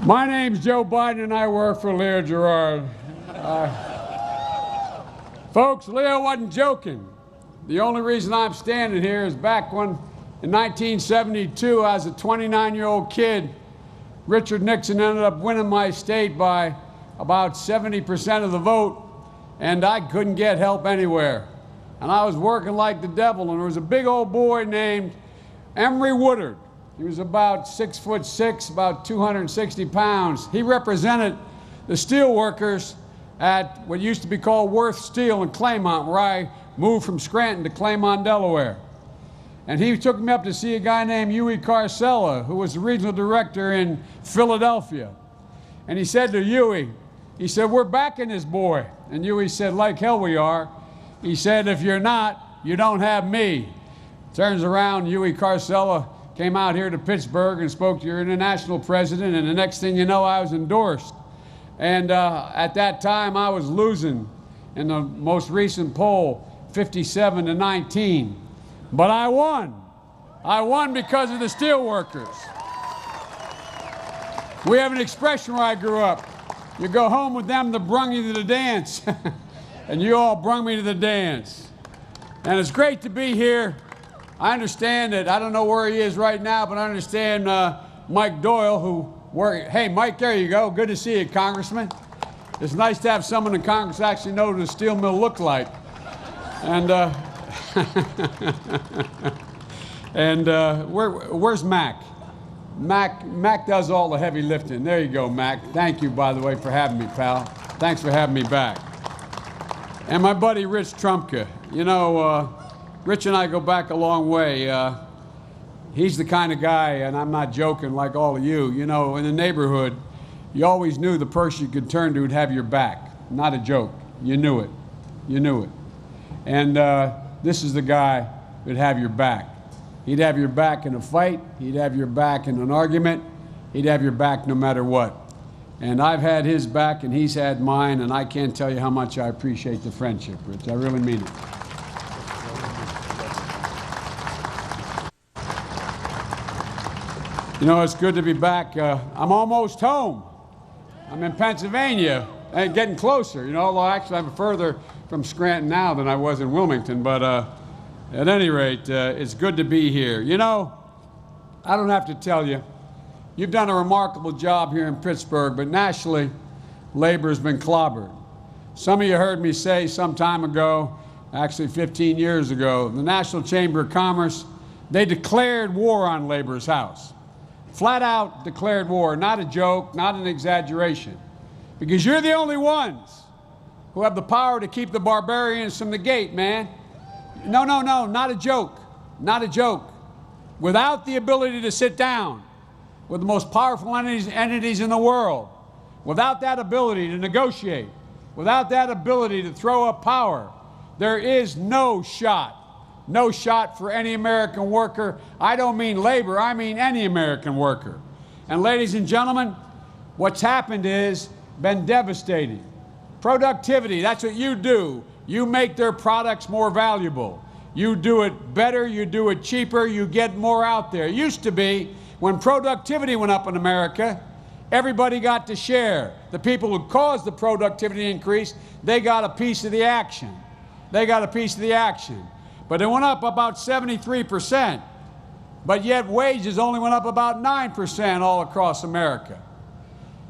My name's Joe Biden, and I work for Leo Gerard. Folks, Leo wasn't joking. The only reason I'm standing here is back when, in 1972, as a 29-year-old kid, Richard Nixon ended up winning my state by about 70% of the vote, and I couldn't get help anywhere. And I was working like the devil, and there was a big old boy named Emory Woodard. He was about 6'6", about 260 pounds. He represented the steel workers at what used to be called Worth Steel in Claymont, where I moved from Scranton to Claymont, Delaware. And he took me up to see a guy named Huey Carcella, who was the regional director in Philadelphia. And he said to Huey, he said, "We're backing this boy." And Huey said, "Like hell we are." He said, "If you're not, you don't have me." Turns around, Huey Carcella came out here to Pittsburgh and spoke to your international president, and the next thing you know, I was endorsed. And at that time, I was losing in the most recent poll, 57-19. But I won. I won because of the steelworkers. We have an expression where I grew up. You go home with them that brung you to the dance. And you all brung me to the dance. And it's great to be here. I understand that, I don't know where he is right now, but I understand Mike Doyle, hey, Mike, there you go. Good to see you, Congressman. It's nice to have someone in Congress actually know what a steel mill looked like. And, where's Mac? Mac does all the heavy lifting. There you go, Mac. Thank you, by the way, for having me, pal. Thanks for having me back. And my buddy, Rich Trumka. You know, Rich and I go back a long way. He's the kind of guy, and I'm not joking like all of you, you know, in the neighborhood, you always knew the person you could turn to would have your back. Not a joke. You knew it. You knew it. And this is the guy who'd have your back. He'd have your back in a fight. He'd have your back in an argument. He'd have your back no matter what. And I've had his back, and he's had mine, and I can't tell you how much I appreciate the friendship, Rich. I really mean it. You know, it's good to be back. I'm almost home. I'm in Pennsylvania, and getting closer. You know, although actually I'm further from Scranton now than I was in Wilmington, but at any rate, it's good to be here. You know, I don't have to tell you, you've done a remarkable job here in Pittsburgh, but nationally, labor has been clobbered. Some of you heard me say some time ago, actually 15 years ago, the National Chamber of Commerce, they declared war on Labor's House. Flat out declared war, not a joke, not an exaggeration. Because you're the only ones who have the power to keep the barbarians from the gate, man. No, not a joke, not a joke. Without the ability to sit down with the most powerful entities in the world, without that ability to negotiate, without that ability to throw up power, there is no shot for any American worker. I don't mean labor, I mean any American worker. And ladies and gentlemen, what's happened is been devastating. Productivity, that's what you do. You make their products more valuable. You do it better, you do it cheaper, you get more out there. It used to be, when productivity went up in America, everybody got to share. The people who caused the productivity increase, they got a piece of the action. They got a piece of the action. But it went up about 73%. But yet wages only went up about 9% all across America.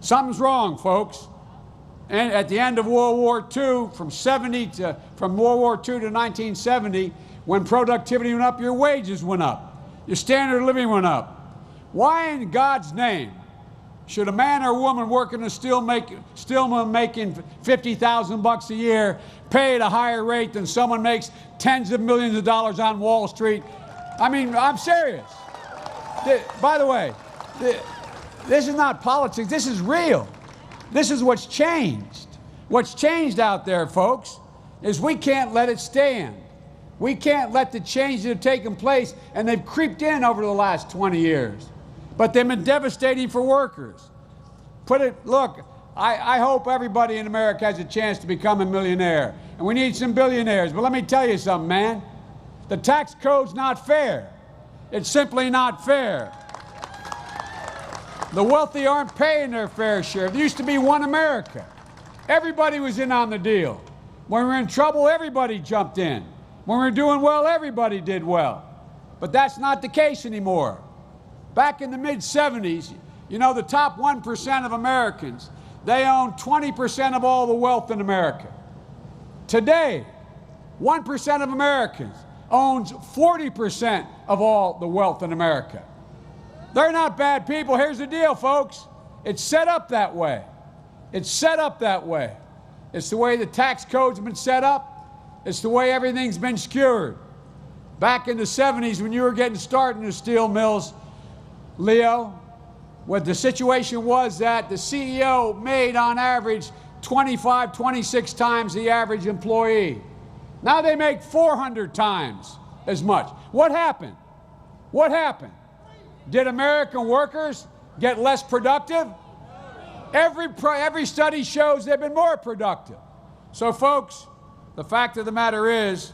Something's wrong, folks. And at the end of World War II, from World War II to 1970, when productivity went up, your wages went up. Your standard of living went up. Why in God's name should a man or a woman working in a steel mill making $50,000 a year pay at a higher rate than someone makes tens of millions of dollars on Wall Street? I mean, I'm serious. By the way, this is not politics. This is real. This is what's changed. What's changed out there, folks, is we can't let it stand. We can't let the changes that have taken place, and they've creeped in over the last 20 years. But they've been devastating for workers. Look, I hope everybody in America has a chance to become a millionaire. And we need some billionaires. But let me tell you something, man. The tax code's not fair. It's simply not fair. The wealthy aren't paying their fair share. There used to be one America. Everybody was in on the deal. When we were in trouble, everybody jumped in. When we were doing well, everybody did well. But that's not the case anymore. Back in the mid-'70s, you know, the top 1% of Americans, they own 20% of all the wealth in America. Today, 1% of Americans owns 40% of all the wealth in America. They're not bad people. Here's the deal, folks. It's set up that way. It's set up that way. It's the way the tax code's been set up. It's the way everything's been skewered. Back in the 70s, when you were getting started in the steel mills, Leo, what the situation was that the CEO made on average 25, 26 times the average employee. Now they make 400 times as much. What happened? What happened? Did American workers get less productive? Every study shows they've been more productive. So folks, the fact of the matter is,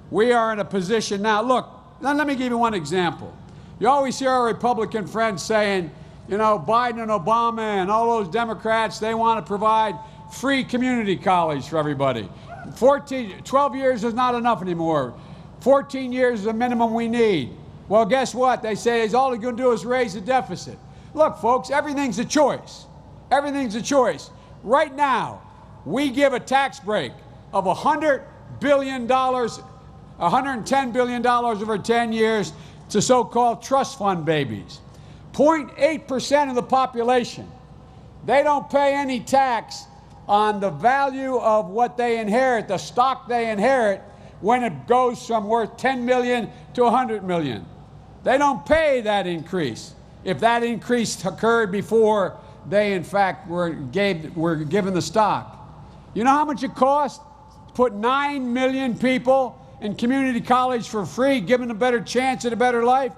we are in a position now. Look, let me give you one example. You always hear our Republican friends saying, you know, Biden and Obama and all those Democrats, they want to provide free community college for everybody. 12 years is not enough anymore. 14 years is the minimum we need. Well, guess what? They say all they're going to do is raise the deficit. Look, folks, everything's a choice. Everything's a choice. Right now, we give a tax break of $100 billion, $110 billion over 10 years to so-called trust fund babies. 0.8% of the population. They don't pay any tax on the value of what they inherit, the stock they inherit, when it goes from worth 10 million to 100 million. They don't pay that increase if that increase occurred before they, in fact, were given the stock. You know how much it costs to put 9 million people in community college for free, give them a better chance at a better life?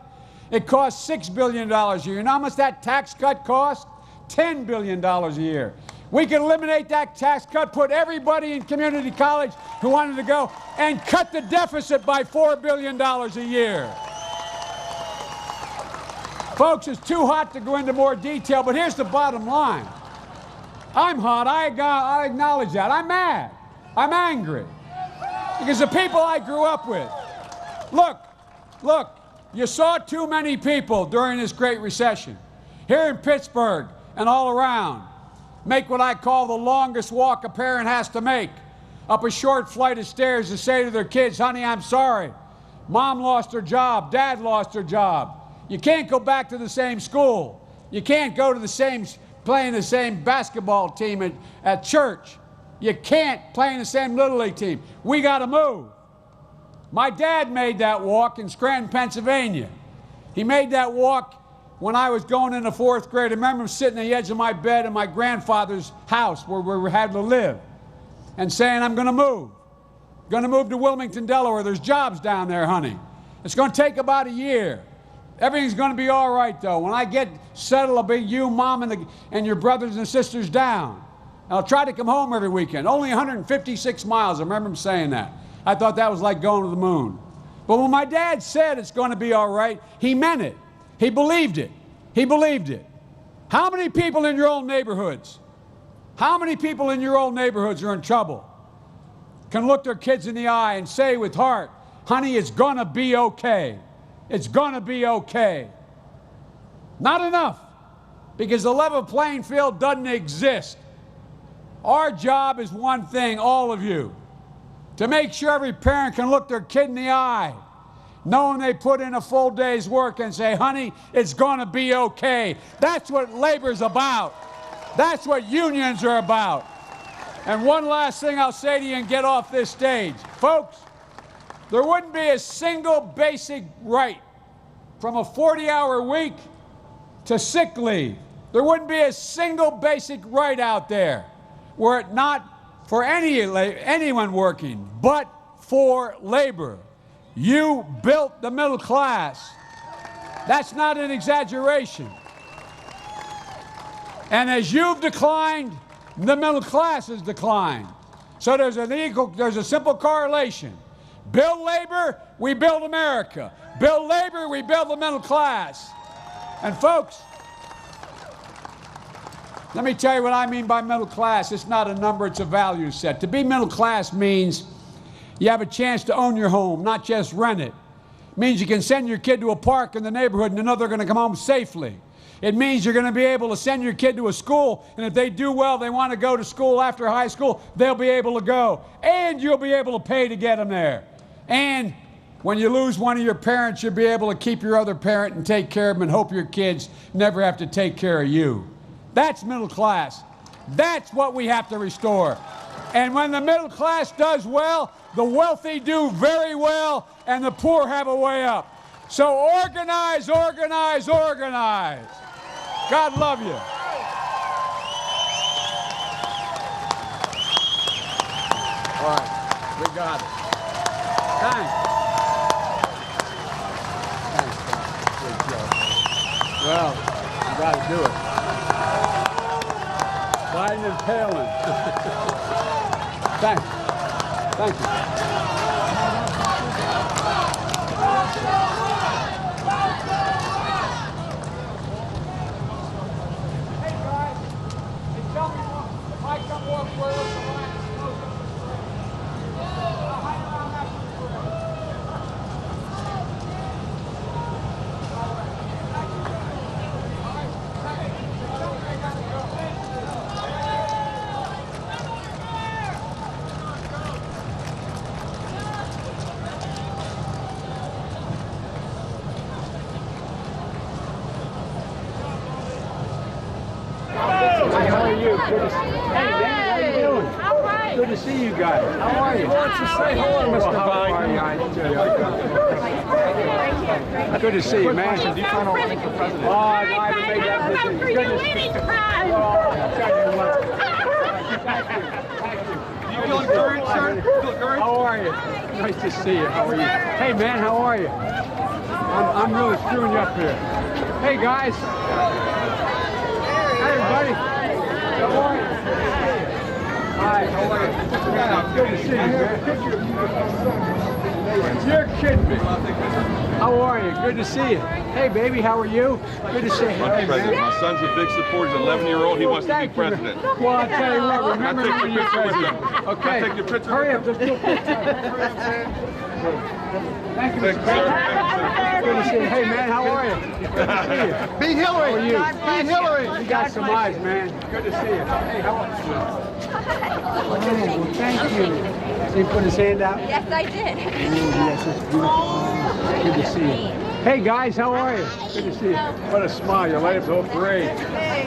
It costs $6 billion a year. You know how much that tax cut costs? $10 billion a year. We can eliminate that tax cut, put everybody in community college who wanted to go, and cut the deficit by $4 billion a year. Folks, it's too hot to go into more detail, but here's the bottom line. I'm hot. I acknowledge that. I'm mad. I'm angry. Because the people I grew up with. Look, you saw too many people during this Great Recession, here in Pittsburgh and all around, make what I call the longest walk a parent has to make, up a short flight of stairs to say to their kids, honey, I'm sorry. Mom lost her job. Dad lost her job. You can't go back to the same school. You can't go to the same, playing the same basketball team at church. You can't play in the same Little League team. We got to move. My dad made that walk in Scranton, Pennsylvania. He made that walk when I was going into 4th grade. I remember him sitting at the edge of my bed in my grandfather's house where we had to live and saying, I'm going to move. Going to move to Wilmington, Delaware. There's jobs down there, honey. It's going to take about a year. Everything's going to be all right, though. When I get settled, I'll bring you, Mom, and your brothers and sisters down. I'll try to come home every weekend. Only 156 miles. I remember him saying that. I thought that was like going to the moon. But when my dad said it's going to be all right, he meant it. He believed it. He believed it. How many people in your old neighborhoods, how many people in your old neighborhoods are in trouble, can look their kids in the eye and say with heart, honey, it's going to be okay. It's going to be okay. Not enough, because the level playing field doesn't exist. Our job is one thing, all of you, to make sure every parent can look their kid in the eye, knowing they put in a full day's work, and say, honey, it's going to be okay. That's what labor's about. That's what unions are about. And one last thing I'll say to you and get off this stage. Folks, there wouldn't be a single basic right, from a 40-hour week to sick leave. There wouldn't be a single basic right out there were it not for anyone working, but for labor. You built the middle class. That's not an exaggeration. And as you've declined, the middle class has declined. So there's a simple correlation. Build labor, we build America. Build labor, we build the middle class. And folks, Let me tell you what I mean by middle class. It's not a number, it's a value set. To be middle class means you have a chance to own your home, not just rent it. It means you can send your kid to a park in the neighborhood and you know they're going to come home safely. It means you're going to be able to send your kid to a school, and if they do well, they want to go to school after high school, they'll be able to go. And you'll be able to pay to get them there. And when you lose one of your parents, you'll be able to keep your other parent and take care of them and hope your kids never have to take care of you. That's middle class. That's what we have to restore. And when the middle class does well, the wealthy do very well, and the poor have a way up. So organize, organize, organize. God love you. All right, we got it. Thanks. Thanks, God. Good job. Well, you got to do it. Biden and Palin. Thanks. Thank you. Good to see you guys. How are you? Why don't you say hello, Mr. Biden? Good to see you, man. Do you plan on running for president? Oh, I haven't made that decision. Good to see you. I'll tell you what. You feel encouraged, sir? Feel encouraged? How are you? Nice to see you. How are you? Hey, man, how are you? I'm really screwing you up here. Hey, guys. Hey, everybody. How are you? Hi, how are you? Good to see you, man. You're kidding me. How are you? Good to see you. Hey, baby, how are you? Good to see you. Hey, president. My son's a big supporter. He's an 11-year-old. He wants to be president. Well, I'll tell you what. Remember when you're president. Okay. Take your picture. Hurry up. Let's do a picture. Thank you, Mr. President. Good to see you. Hey, man, how are you? Good to see you. Be Hillary. How are you? Be Hillary. You got some eyes, man. Good to see you. Hey, how are you? Oh, well, thank you. Did he put his hand out? Yes, I did. Yes, it's beautiful. Good to see you. Hey, guys, how are you? Good to see you. What a smile. You're late for the whole parade.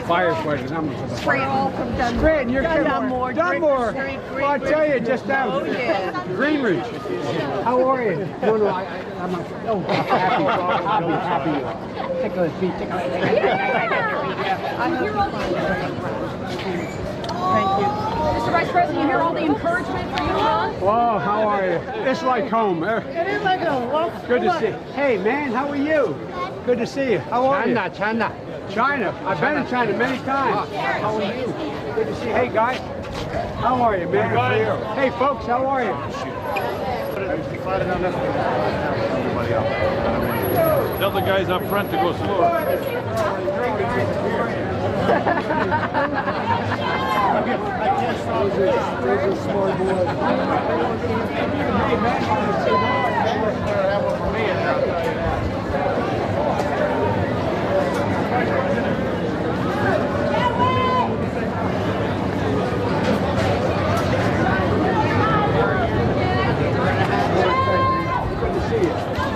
Firefighters. I'm for the firefighters. Scranton, you're kidding. Dunmore. Well, I tell you, just out. Greenridge. How are you? No, I'm happy. I'll be happy. Tickle his feet. Tickle his feet. Thank you. Mr. Vice President, you hear all the encouragement for you, Ron? Oh, how are you? It's like home. It is like home. Well, Good to see you. Hey, man, how are you? Good to see you. How are you? China. I've been in China many times. How are you? Good to see you. Hey, guys. How are you, man? Hey, folks, how are you? Tell the guys up front to go slower.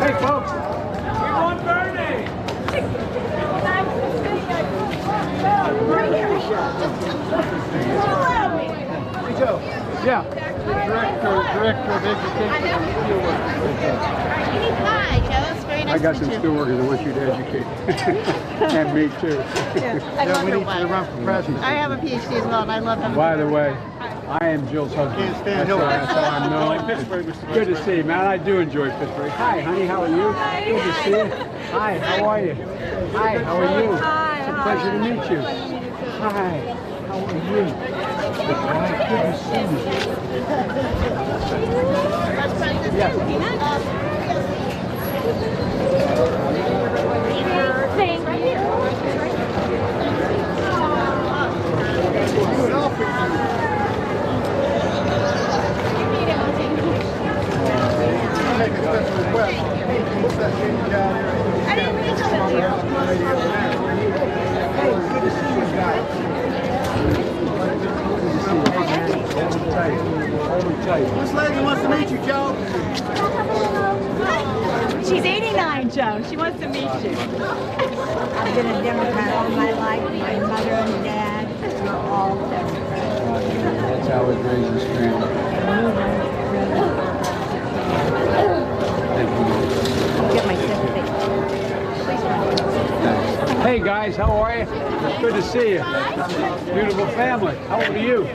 Hey, folks. We want Bernie. Yeah. Director of Education. hi, Joe. It's very nice I got to some meet you. still workers I want you to educate. And me too. I love we her need you to run for president. I have a PhD as well, and I love him. By the way, I am Jill's husband. Can't stand That's how I'm known. Pittsburgh, Mr. Good to see you, man. I do enjoy Pittsburgh. Hi, honey. How are you? Good to see you. Hi, how are you? Hi, how are you? It's a pleasure to meet you. Hi, how are you? Good to see you. Yes. Thank you. I didn't mean to with you. This lady wants to meet you, Joe. She's 89, Joe. She wants to meet you. I've been a Democrat all my life. My mother and dad were all Democrats. That's how I was raised in Scranton. Thank you. Get my sympathy. Thanks. Hey guys, how are you? Good to see you. Beautiful family. How old are you?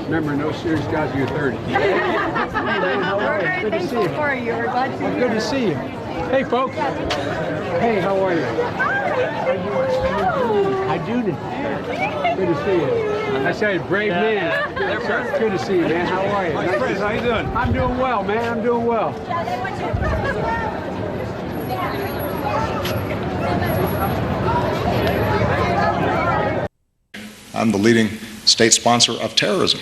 Remember, no serious guys till you're 30. Hey man, how are you? Good to see you. for you. We're glad to Good to see you. Hey folks. Hey, how are you? How do you? Good to see you. I say, brave man. Good to see you, man. How are you? Hey, Chris, how you doing? I'm doing well, man. I'm doing well. I'm the leading state sponsor of terrorism.